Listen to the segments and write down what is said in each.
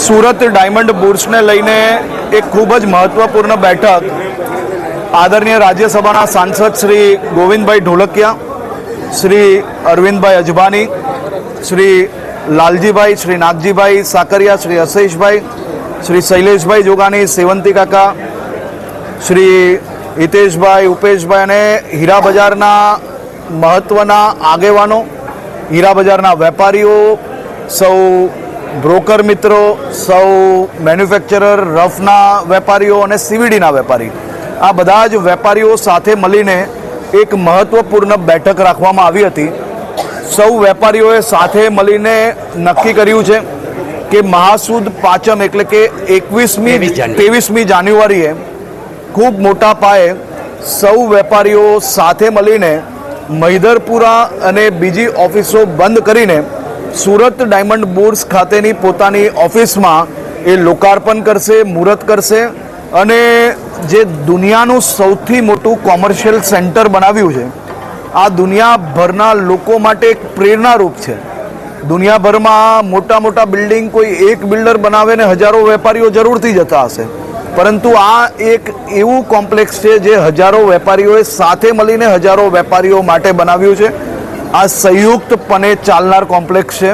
Surat diamond બુર્સને લઈને એક ખૂબ જ મહત્વપૂર્ણ બેઠક આદરણીય રાજ્યસભાના સાંસદ શ્રી ગોવિંદભાઈ ઢોલકિયા, શ્રી અરવિંદભાઈ અજબાની, શ્રી લાલજીભાઈ, શ્રી નાગજીભાઈ સાકરિયા, શ્રી હસેશભાઈ, શ્રી શૈલેષભાઈ જોગાની, સેવંતી કાકા, શ્રી હિતેશભાઈ, ઉપેશભાઈ અને હીરા બજારના મહત્ત્વના આગેવાનો, હીરા બજારના વેપારીઓ, સૌ બ્રોકર મિત્રો, સૌ મેન્યુફેક્ચરર, રફના વેપારીઓ અને સીવીડીના વેપારી, આ બધા જ વેપારીઓ સાથે મળીને એક મહત્ત્વપૂર્ણ બેઠક રાખવામાં આવી હતી. સૌ વેપારીઓએ સાથે મળીને નક્કી કર્યું છે કે મહાસુદ પાંચમ એટલે કે 23મી જાન્યુઆરીએ ખૂબ મોટા પાયે સૌ વેપારીઓ સાથે મળીને મહિધરપુરા અને બીજી ઓફિસો બંધ કરીને સુરત ડાયમંડ બુર્સ ખાતેની પોતાની ઓફિસમાં એ લોકાર્પણ કરશે, મુહૂર્ત કરશે અને જે દુનિયાનું સૌથી મોટું કોમર્શિયલ સેન્ટર બનાવ્યું છે, આ દુનિયાભરના લોકો માટે એક પ્રેરણારૂપ છે. દુનિયાભરમાં મોટા મોટા બિલ્ડિંગ કોઈ એક બિલ્ડર બનાવે ને હજારો વેપારીઓ જરૂરથી જતા હશે, પરંતુ આ એક એવું કોમ્પ્લેક્સ છે જે હજારો વેપારીઓએ સાથે મળીને હજારો વેપારીઓ માટે બનાવ્યું છે. આ સંયુક્તપણે ચાલનાર કોમ્પ્લેક્સ છે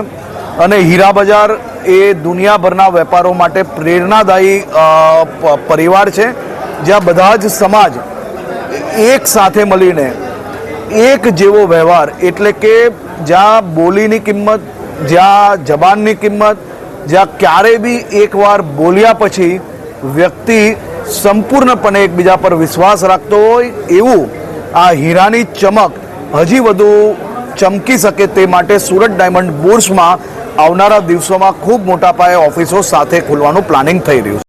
અને હીરા બજાર એ દુનિયાભરના વેપારો માટે પ્રેરણાદાયી પરિવાર છે, જ્યાં બધા જ સમાજ એક સાથે મળીને એક જેવો વ્યવહાર, એટલે કે જ્યાં બોલીની કિંમત, જ્યાં જબાનની કિંમત, જ્યાં ક્યારેય બી એકવાર બોલ્યા પછી વ્યક્તિ સંપૂર્ણપણે એકબીજા પર વિશ્વાસ રાખતો હોય, એવું આ હીરાની ચમક હજી વધુ ચમકી શકે તે માટે સુરત ડાયમંડ બુર્સમાં આવનારા દિવસોમાં ખૂબ મોટા પાયે ઓફિસો સાથે ખોલવાનું પ્લાનિંગ થઈ રહ્યું છે.